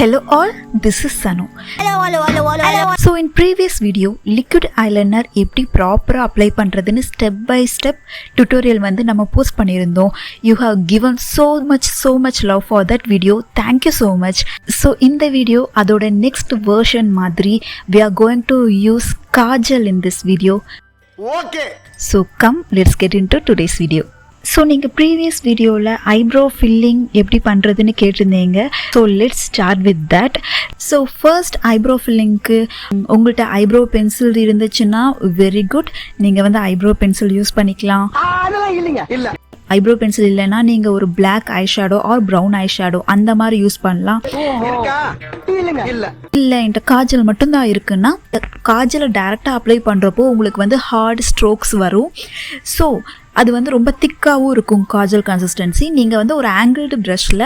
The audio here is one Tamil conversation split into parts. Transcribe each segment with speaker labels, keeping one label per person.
Speaker 1: Hello all, this is Sano. Hello. So in previous video, liquid eyeliner எப்படி proper apply பண்றதுன்னு step by step tutorial வந்து நம்ம post பண்ணியிருந்தோம். You have given so much love for that video. Thank you so much. So in the video, அதோட next version மாதிரி we are going to use Kajal in this video.
Speaker 2: Okay.
Speaker 1: So come, let's get into today's video. So நீங்கள் ப்ரீவியஸ் வீடியோவில் ஐப்ரோ ஃபில்லிங் எப்படி பண்ணுறதுன்னு கேட்டிருந்தீங்க. So let's start with that. So first eyebrow ஃபில்லிங்க்கு உங்கள்கிட்ட ஐப்ரோ பென்சில் இருந்துச்சுன்னா வெரி குட், நீங்கள் வந்து ஐப்ரோ பென்சில் யூஸ் பண்ணிக்கலாம். ஐப்ரோ பென்சில் இல்லைன்னா நீங்கள் ஒரு black eye shadow or brown eye shadow அந்த மாதிரி யூஸ் பண்ணலாம். இல்லை என்கிட்ட காஜல் மட்டும்தான் இருக்குன்னா காஜலை டைரெக்டாக அப்ளை பண்ணுறப்போ உங்களுக்கு வந்து ஹார்ட் ஸ்ட்ரோக்ஸ் வரும். ஸோ அது வந்து ரொம்ப திக்காகவும் இருக்கும் காஜல் கன்சிஸ்டன்சி. நீங்கள் வந்து ஒரு ஆங்கிள்டு ப்ரஷில்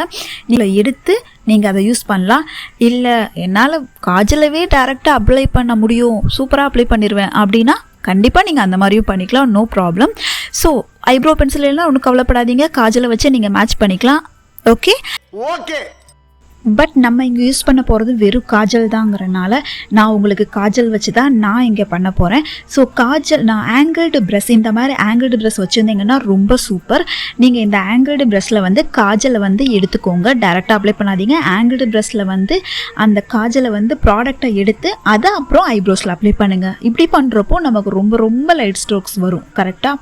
Speaker 1: நீங்கள் எடுத்து நீங்கள் அதை யூஸ் பண்ணலாம். இல்லை என்னால் காஜலவே டைரெக்டாக அப்ளை பண்ண முடியும், சூப்பராக அப்ளை பண்ணிடுவேன் அப்படின்னா கண்டிப்பாக நீங்கள் அந்த மாதிரியும் பண்ணிக்கலாம், no problem. So eyebrow pencil எல்லாம் ஒன்றும் கவலைப்படாதீங்க, காஜலை வச்சு நீங்கள் மேட்ச் பண்ணிக்கலாம். ஓகே. பட் நம்ம இங்கே யூஸ் பண்ண போகிறது வெறும் காஜல் தாங்கிறனால நான் உங்களுக்கு காஜல் வச்சு தான் நான் இங்கே பண்ண போகிறேன். ஸோ காஜல் நான் ஆங்கிள்டு ப்ரஷ், இந்த மாதிரி ஆங்கிள்டு ப்ரஷ் வச்சுருந்தீங்கன்னா ரொம்ப சூப்பர். நீங்கள் இந்த ஆங்கிள்டு ப்ரஷில் வந்து காஜலை வந்து எடுத்துக்கோங்க, டைரெக்டாக அப்ளை பண்ணாதீங்க. ஆங்கிள்டு ப்ரஷில் வந்து அந்த காஜலை வந்து ப்ராடக்டை எடுத்து அதை அப்புறம் ஐப்ரோஸில் அப்ளை பண்ணுங்கள். இப்படி பண்ணுறப்போ நமக்கு ரொம்ப லைட் ஸ்ட்ரோக்ஸ் வரும், கரெக்டாக.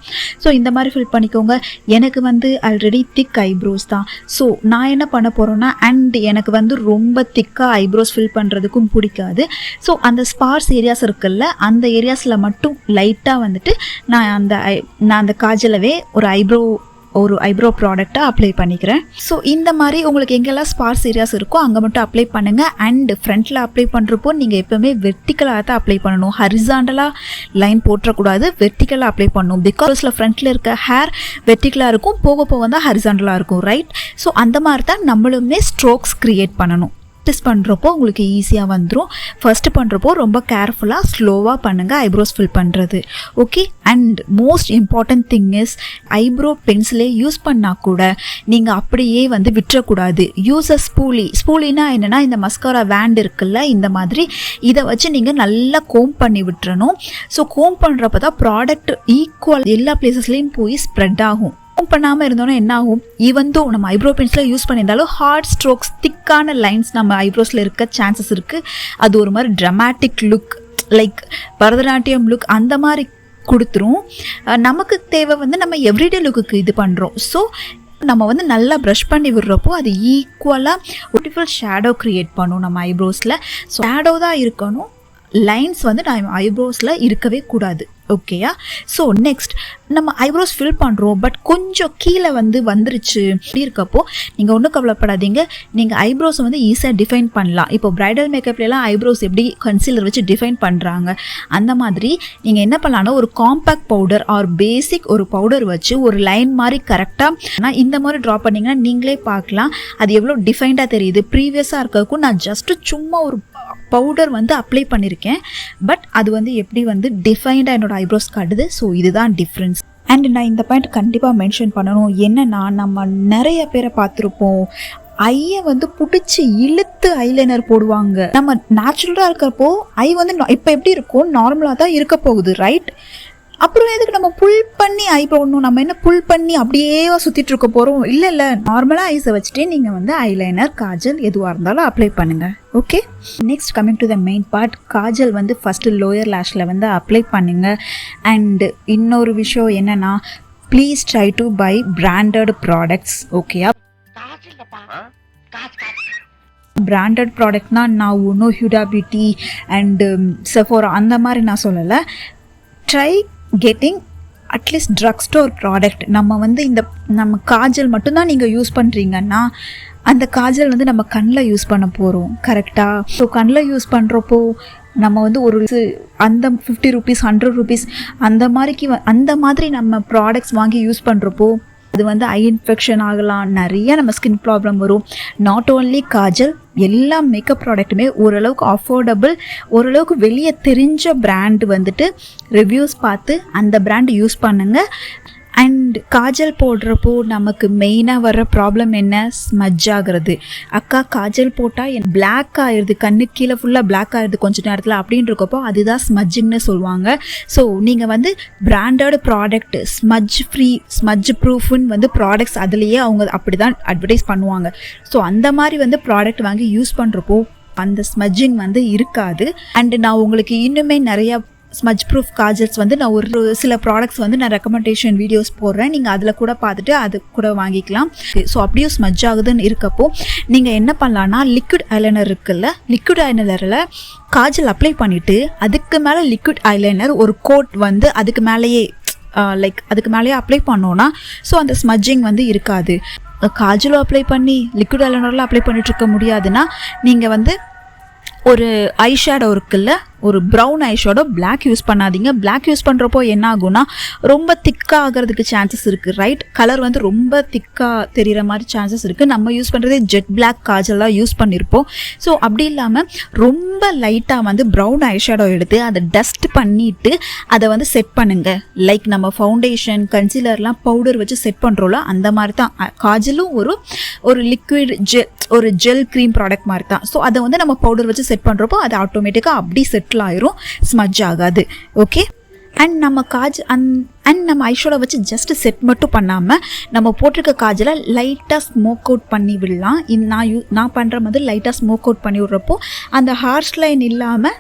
Speaker 1: ஸோ இந்த மாதிரி ஃபில் பண்ணிக்கோங்க. எனக்கு வந்து ஆல்ரெடி திக் ஐப்ரோஸ் தான். ஸோ நான் என்ன பண்ண போகிறேன்னா, அண்ட் எனக்கு வந்து ரொம்ப திக்காக ஐப்ரோஸ் ஃபில் பண்ணுறதுக்கும் பிடிக்காது. ஸோ அந்த ஸ்பார்ஸ் ஏரியாஸ் இருக்குல்ல, அந்த ஏரியாஸில் மட்டும் லைட்டாக வந்துட்டு நான் அந்த காஜலவே ஒரு ஐப்ரோ ப்ராடக்டாக அப்ளை பண்ணிக்கிறேன். ஸோ இந்த மாதிரி உங்களுக்கு எங்கெல்லாம் ஸ்பார்ஸ் ஏரியாஸ் இருக்கோ அங்கே மட்டும் அப்ளை பண்ணுங்கள். அண்ட் ஃப்ரண்ட்டில் அப்ளை பண்ணுறப்போ நீங்கள் எப்போவுமே வெர்டிக்கலாக தான் அப்ளை பண்ணணும், ஹரிசாண்டலாக லைன் போட்டக்கூடாது, வெர்டிக்கலாக அப்ளை பண்ணணும். பிகாஸில் ஃப்ரண்ட்டில் இருக்க ஹேர் வெர்டிக்கலாக இருக்கும், போக போக தான் ஹரிசாண்டலாக இருக்கும், ரைட். ஸோ அந்த மாதிரி தான் நம்மளுமே ஸ்ட்ரோக்ஸ் க்ரியேட் பண்ணணும். ப்ராக்டிஸ் பண்ணுறப்போ உங்களுக்கு ஈஸியாக வந்துடும். ஃபஸ்ட்டு பண்ணுறப்போ ரொம்ப கேர்ஃபுல்லாக ஸ்லோவாக பண்ணுங்கள் ஐப்ரோஸ் ஃபில் பண்ணுறது, okay. And most important thing is eyebrow பென்சிலே யூஸ் பண்ணால் கூட நீங்கள் அப்படியே வந்து விட்டுறக்கூடாது. யூஸ் அ ஸ்பூலினா என்னென்னா, இந்த மஸ்காரா வேண்ட் இருக்குல்ல, இந்த மாதிரி இதை வச்சு நீங்கள் நல்லா கோம் பண்ணி விட்டுறணும். ஸோ கோம் பண்ணுறப்ப தான் ப்ராடக்ட் ஈக்குவல் எல்லா பிளேசஸ்லேயும் போய் ஸ்ப்ரெட் ஆகும். பண்ணாமல் இருந்தோன்னா என்ன ஆகும், ஈவன் தோ நம்ம ஐப்ரோ பென்சில் யூஸ் பண்ணியிருந்தாலும் ஹார்ட் ஸ்ட்ரோக்ஸ், திக்கான லைன்ஸ் நம்ம ஐப்ரோஸில் இருக்க சான்சஸ் இருக்குது. அது ஒரு மாதிரி dramatic look, like Bharatanatyam look அந்த மாதிரி கொடுத்துரும். நமக்கு தேவை வந்து நம்ம எவ்ரிடே லுக்குக்கு இது பண்ணுறோம். ஸோ நம்ம வந்து நல்லா ப்ரஷ் பண்ணி விடுறப்போ அது ஈக்குவலாக பியூட்டிஃபுல் ஷேடோ க்ரியேட் பண்ணும் நம்ம ஐப்ரோஸில். ஸோ ஷேடோ தான் இருக்கணும், லைன்ஸ் வந்து நம்ம ஐப்ரோஸில் இருக்கவே கூடாது, ஓகேயா. ஸோ நெக்ஸ்ட் நம்ம ஐப்ரோஸ் ஃபில் பண்ணுறோம், பட் கொஞ்சம் கீழே வந்துருச்சு அப்படி இருக்கப்போ நீங்கள் ஒன்றும் கவலைப்படாதீங்க. நீங்கள் ஐப்ரோஸை வந்து ஈஸியாக டிஃபைன் பண்ணலாம். இப்போ ப்ரைடல் மேக்கப்லாம் ஐப்ரோஸ் எப்படி கன்சீலர் வச்சு டிஃபைன் பண்ணுறாங்க, அந்த மாதிரி நீங்கள் என்ன பண்ணலான்னா ஒரு காம்பேக்ட் பவுடர் ஆர் பேசிக் ஒரு பவுடர் வச்சு ஒரு லைன் மாதிரி கரெக்டாக இந்த மாதிரி ட்ரா பண்ணிங்கன்னா நீங்களே பார்க்கலாம் அது எவ்வளோ டிஃபைன்டாக தெரியுது. ப்ரீவியஸாக இருக்கிறதுக்கும் நான் ஜஸ்ட்டு சும்மா ஒரு பவுடர் வந்து அப்ளை பண்ணியிருக்கேன், பட் அது வந்து எப்படி வந்து டிஃபைன்டாக என்னோடய ஐப்ரோஸ் காட்டுது. ஸோ இதுதான் டிஃப்ரென்ஸ். அண்ட் நான் இந்த பாயிண்ட் கண்டிப்பாக மென்ஷன் பண்ணணும். என்னென்னா, நம்ம நிறைய பேரை பார்த்துருப்போம், ஐயை வந்து பிடிச்சி இழுத்து ஐலைனர் போடுவாங்க. நம்ம நேச்சுரலாக இருக்கிறப்போ ஐ வந்து இப்போ எப்படி இருக்கும், நார்மலாக தான் இருக்க போகுது, ரைட். அப்புறம் எதுக்கு நம்ம புல் பண்ணி ஐ போடணும், நம்ம என்ன புல் பண்ணி அப்படியே சுற்றிட்டு இருக்க போகிறோம். இல்லை நார்மலாக ஐஸை வச்சுட்டே நீங்கள் வந்து ஐலைனர், காஜல் எதுவாக இருந்தாலும் அப்ளை பண்ணுங்கள், okay. Next coming to the main part, Kajal வந்து ஃபஸ்ட்டு லோயர் லேஷில் வந்து அப்ளை பண்ணுங்கள். அண்டு இன்னொரு விஷயம் என்னென்னா, please try to buy branded products, ஓகேயா. பிராண்டட் ப்ராடக்ட்னா நான் ஒன்றும் ஹியூடா பியூட்டி அண்டு செஃபோரா அந்த மாதிரி நான் சொல்லலை. Try getting at least drug store product. நம்ம வந்து நம்ம காஜல் மட்டும்தான் நீங்கள் யூஸ் பண்ணுறீங்கன்னா அந்த காஜல் வந்து நம்ம கண்ணில் யூஸ் பண்ண போகிறோம், கரெக்டாக. ஸோ கண்ணில் யூஸ் பண்ணுறப்போ நம்ம வந்து ஒரு அந்த 50 rupees 100 rupees அந்த மாதிரி நம்ம ப்ராடக்ட்ஸ் வாங்கி யூஸ் பண்ணுறப்போ அது வந்து ஐ இன்ஃபெக்ஷன் ஆகலாம், நிறைய நம்ம ஸ்கின் ப்ராப்ளம் வரும். நாட் ஓன்லி காஜல், எல்லா மேக்கப் ப்ராடக்ட்டுமே ஓரளவுக்கு அஃபோர்டபுள், ஓரளவுக்கு வெளியே தெரிஞ்ச பிராண்டு வந்துட்டு ரிவ்யூஸ் பார்த்து அந்த பிராண்ட் யூஸ் பண்ணுங்கள். அண்ட் காஜல் போடுறப்போ நமக்கு மெயினாக வர ப்ராப்ளம் என்ன, ஸ்மஜ் ஆகிறது. அக்கா காஜல் போட்டால் பிளாக் ஆயிடுது, கண்ணு கீழே ஃபுல்லாக பிளாக் ஆயிடுது கொஞ்ச நேரத்தில் அப்படின்னு இருக்கப்போ அதுதான் ஸ்மஜ்ஜிங்னு சொல்லுவாங்க. ஸோ நீங்கள் வந்து branded product smudge free smudge ப்ரூஃப்னு வந்து ப்ராடக்ட்ஸ் அதுலேயே அவங்க அப்படி தான் அட்வர்டைஸ் பண்ணுவாங்க. ஸோ அந்த மாதிரி வந்து ப்ராடக்ட் வாங்கி யூஸ் பண்ணுறப்போ அந்த ஸ்மஜ்ஜிங் வந்து இருக்காது. அண்டு நான் உங்களுக்கு இன்னுமே நிறையா ஸ்மஜ் ப்ரூஃப் காஜல்ஸ் வந்து நான் ஒரு சில ப்ராடக்ட்ஸ் வந்து நான் ரெக்கமெண்டேஷன் வீடியோஸ் போடுறேன், நீங்கள் அதில் கூட பார்த்துட்டு அது கூட வாங்கிக்கலாம். ஸோ அப்படியும் ஸ்மஜ் ஆகுதுன்னு இருக்கப்போ நீங்கள் என்ன பண்ணலான்னா, லிக்விட் ஐலைனர் இருக்குல்ல, லிக்விட் ஐலைனரில் காஜல் அப்ளை பண்ணிவிட்டு அதுக்கு மேலே லிக்விட் ஐலைனர் ஒரு கோட் வந்து அதுக்கு மேலேயே அதுக்கு மேலேயே அப்ளை பண்ணோன்னா ஸோ அந்த ஸ்மஜ்ஜிங் வந்து இருக்காது. காஜலும் அப்ளை பண்ணி லிக்விட் ஐலைனரில் அப்ளை பண்ணிட்டு இருக்க முடியாதுன்னா நீங்கள் வந்து ஒரு ஐ ஷேடோ இருக்குல்ல, ஒரு brown eye shadow black use பண்ணாதீங்க. பிளாக் யூஸ் பண்ணுறப்போ என்ன ஆகும்னா ரொம்ப திக்காக ஆகிறதுக்கு சான்சஸ் இருக்குது. ரைட், கலர் வந்து ரொம்ப திக்காக தெரிகிற மாதிரி சான்சஸ் இருக்குது. நம்ம யூஸ் பண்ணுறதே ஜெட் பிளாக் காஜல்லாம் யூஸ் பண்ணியிருப்போம். ஸோ அப்படி இல்லாமல் ரொம்ப லைட்டாக வந்து ப்ரௌன் ஐ ஷேடோ எடுத்து அதை டஸ்ட் பண்ணிவிட்டு அதை வந்து செட் பண்ணுங்கள். லைக் நம்ம ஃபவுண்டேஷன் கன்சீலர்லாம் பவுடர் வச்சு செட் பண்ணுறோம்ல அந்த மாதிரி தான் காஜலும் ஒரு லிக்விட் ஒரு ஜெல் க்ரீம் ப்ராடக்ட் மாதிரி தான். ஸோ அதை வந்து நம்ம பவுடர் வச்சு செட் பண்ணுறப்போ அது ஆட்டோமேட்டிக்காக அப்படி செட்டில் ஆயிரும், ஸ்மஜ் ஆகாது. ஓகே, அண்ட் நம்ம அண்ட் நம்ம ஐஷேடோ வச்சு ஜஸ்ட் செட் மட்டும் பண்ணாமல் நம்ம போட்டிருக்க காஜலை லைட்டாக ஸ்மோக் அவுட் பண்ணி விடலாம். நான் பண்ணுற மாதிரி லைட்டாக ஸ்மோக் அவுட் பண்ணி விட்றப்போ அந்த ஹார்ஷ் லைன் இல்லாமல்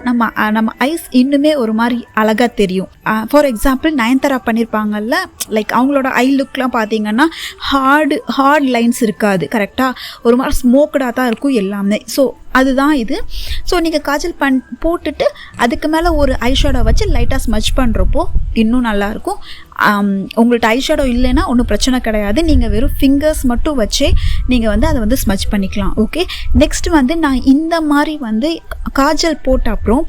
Speaker 1: நம்ம ஐஸ் இன்னுமே ஒரு மாதிரி அழகாக தெரியும். ஃபார் எக்ஸாம்பிள் நயன்தாரா பண்ணியிருப்பாங்கல்ல, லைக் அவங்களோட ஐ லுக்லாம் பார்த்தீங்கன்னா ஹார்ட் லைன்ஸ் இருக்காது, கரெக்டாக ஒரு மாதிரி ஸ்மோக்கடாக தான் இருக்கும் எல்லாமே. ஸோ அதுதான் இது. ஸோ நீங்கள் காஜல் போட்டுட்டு அதுக்கு மேலே ஒரு ஐஷேடோ வச்சு லைட்டாக ஸ்மஜ் பண்ணுறப்போ இன்னும் நல்லாயிருக்கும். உங்கள்கிட்ட ஐஷேடோ இல்லைன்னா ஒன்றும் பிரச்சனை கிடையாது, நீங்கள் வெறும் ஃபிங்கர்ஸ் மட்டும் வச்சே நீங்கள் வந்து அதை வந்து ஸ்மஜ் பண்ணிக்கலாம். ஓகே, நெக்ஸ்ட் வந்து நான் இந்த மாதிரி வந்து காஜல் போட்ட அப்புறம்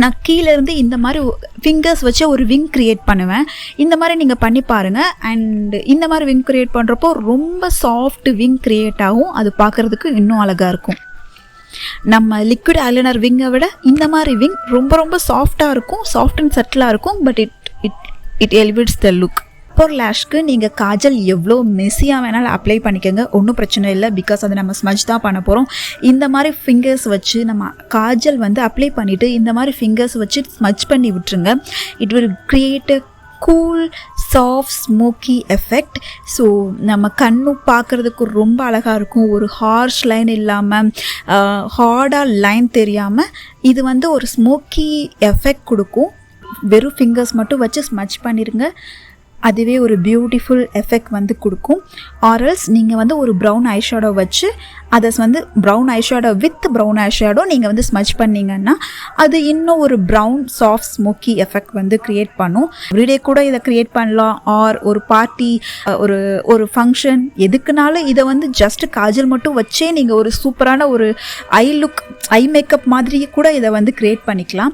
Speaker 1: நான் கீழேருந்து இந்த மாதிரி ஃபிங்கர்ஸ் வச்சு ஒரு விங் க்ரியேட் பண்ணுவேன். இந்த மாதிரி நீங்கள் பண்ணி பாருங்கள். அண்ட் இந்த மாதிரி விங் க்ரியேட் பண்ணுறப்போ ரொம்ப சாஃப்ட் விங் க்ரியேட் ஆகும், அது பார்க்குறதுக்கு இன்னும் அழகாக இருக்கும். நம்ம லிக்விட் ஐலைனர் விங்கை விட இந்த மாதிரி விங் ரொம்ப ரொம்ப சாஃப்டாக இருக்கும், சாஃப்ட் அண்ட் சட்டிலாக இருக்கும். But it elevates the look. Upper லேஷ்க்கு நீங்கள் காஜல் எவ்வளோ மெஸ்ஸியாக வேணாலும் அப்ளை பண்ணிக்கோங்க, ஒன்றும் பிரச்சனை இல்லை. பிகாஸ் அதை நம்ம ஸ்மஜ் தான் பண்ண போகிறோம். இந்த மாதிரி ஃபிங்கர்ஸ் வச்சு நம்ம காஜல் வந்து அப்ளை பண்ணிவிட்டு இந்த மாதிரி ஃபிங்கர்ஸ் வச்சு ஸ்மஜ் பண்ணி விட்டுருங்க. It will create a cool soft smoky effect. So நம்ம கண்ணு பார்க்குறதுக்கு ரொம்ப அழகாக இருக்கும், ஒரு ஹார்ஷ் லைன் இல்லாமல் ஹார்டாக லைன் தெரியாமல் இது வந்து ஒரு ஸ்மோக்கி எஃபெக்ட் கொடுக்கும். வெறும் ஃபிங்கர்ஸ் மட்டும் வச்சு ஸ்மஜ் பண்ணிடுங்க, அதுவே ஒரு பியூட்டிஃபுல் எஃபெக்ட் வந்து கொடுக்கும். ஆர்எல்ஸ் நீங்கள் வந்து ஒரு ப்ரௌன் ஐஷேடோ வச்சு அதை வந்து brown eyeshadow with brown eyeshadow நீங்கள் வந்து ஸ்மஜ் பண்ணிங்கன்னா அது இன்னும் ஒரு ப்ரௌன் சாஃப்ட் ஸ்மோக்கி எஃபெக்ட் வந்து க்ரியேட் பண்ணும். எவ்ரிடே கூட இதை க்ரியேட் பண்ணலாம், ஆர் ஒரு பார்ட்டி ஒரு ஃபங்க்ஷன் எதுக்குனாலும் இதை வந்து ஜஸ்ட் காஜல் மட்டும் வச்சே நீங்கள் ஒரு சூப்பரான ஒரு ஐ மேக்கப் மாதிரியே கூட இதை வந்து க்ரியேட் பண்ணிக்கலாம்.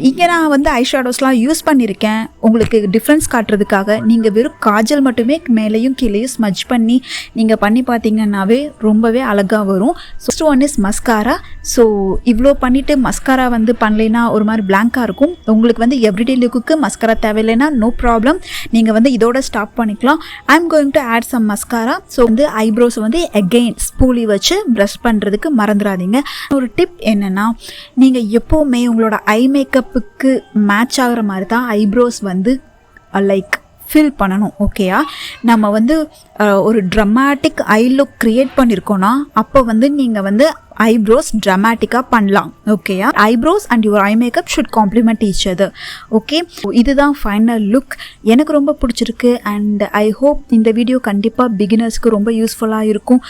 Speaker 1: இங்கே நான் வந்து ஐஷேடோஸ்லாம் யூஸ் பண்ணியிருக்கேன் உங்களுக்கு டிஃப்ரென்ஸ் காட்டுறதுக்காக. நீங்கள் வெறும் காஜல் மட்டுமே மேலேயும் கீழேயும் ஸ்மஜ் பண்ணி நீங்கள் பண்ணி பார்த்தீங்கன்னாவே ரொம்பவே அழகாக வரும். First one is mascara. So இவ்வளோ பண்ணிவிட்டு மஸ்காரா வந்து பண்ணலைன்னா ஒரு மாதிரி பிளாங்காக இருக்கும். உங்களுக்கு வந்து எவ்ரிடே லுக்குக்கு மஸ்காரா தேவையில்லைன்னா நோ ப்ராப்ளம், நீங்கள் வந்து இதோட ஸ்டாப் பண்ணிக்கலாம். I am going to add some mascara. So வந்து ஐப்ரோஸ் வந்து அகெயின் ஸ்பூலி வச்சு ப்ரஷ் பண்ணுறதுக்கு மறந்துடாதீங்க. ஒரு டிப் என்னென்னா, நீங்கள் எப்போவுமே உங்களோட ஐ மேக்கப்புக்கு மேட்ச் ஆகிற மாதிரி தான் ஐப்ரோஸ் வந்து லைக் ஃபில் பண்ணணும். ஓகேயா, நம்ம வந்து ஒரு ட்ரமாட்டிக் ஐ லுக் க்ரியேட் பண்ணியிருக்கோன்னா அப்போ வந்து நீங்கள் வந்து ஐப்ரோஸ் ட்ராமேட்டிக்காக பண்ணலாம். ஓகேயா, eyebrows and your eye makeup should complement each other. Okay, இதுதான் ஃபைனல் லுக். எனக்கு ரொம்ப பிடிச்சிருக்கு அண்ட் ஐ ஹோப் இந்த வீடியோ கண்டிப்பாக பிகினர்ஸ்க்கு ரொம்ப யூஸ்ஃபுல்லாக இருக்கும்.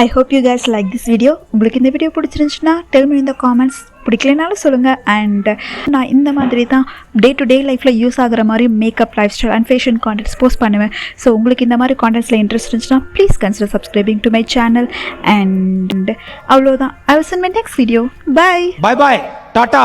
Speaker 1: I hope you guys like this video. உங்களுக்கு இந்த வீடியோ பிடிச்சிருந்துச்சுன்னா tell me in the comments. பிடிக்கலனாலும் சொல்லுங்கள். அண்ட் நான் இந்த மாதிரி தான் டே டு டே லைஃப்பில் யூஸ் ஆகிற மாதிரி makeup, life style and fashion contents post பண்ணுவேன். ஸோ உங்களுக்கு இந்த மாதிரி கான்டென்ட்ஸில் இன்ட்ரெஸ்ட் இருந்துச்சுன்னா please consider subscribing to my channel. And அவ்வளோதான். I will send my next video. Bye.
Speaker 2: Bye bye. Tata.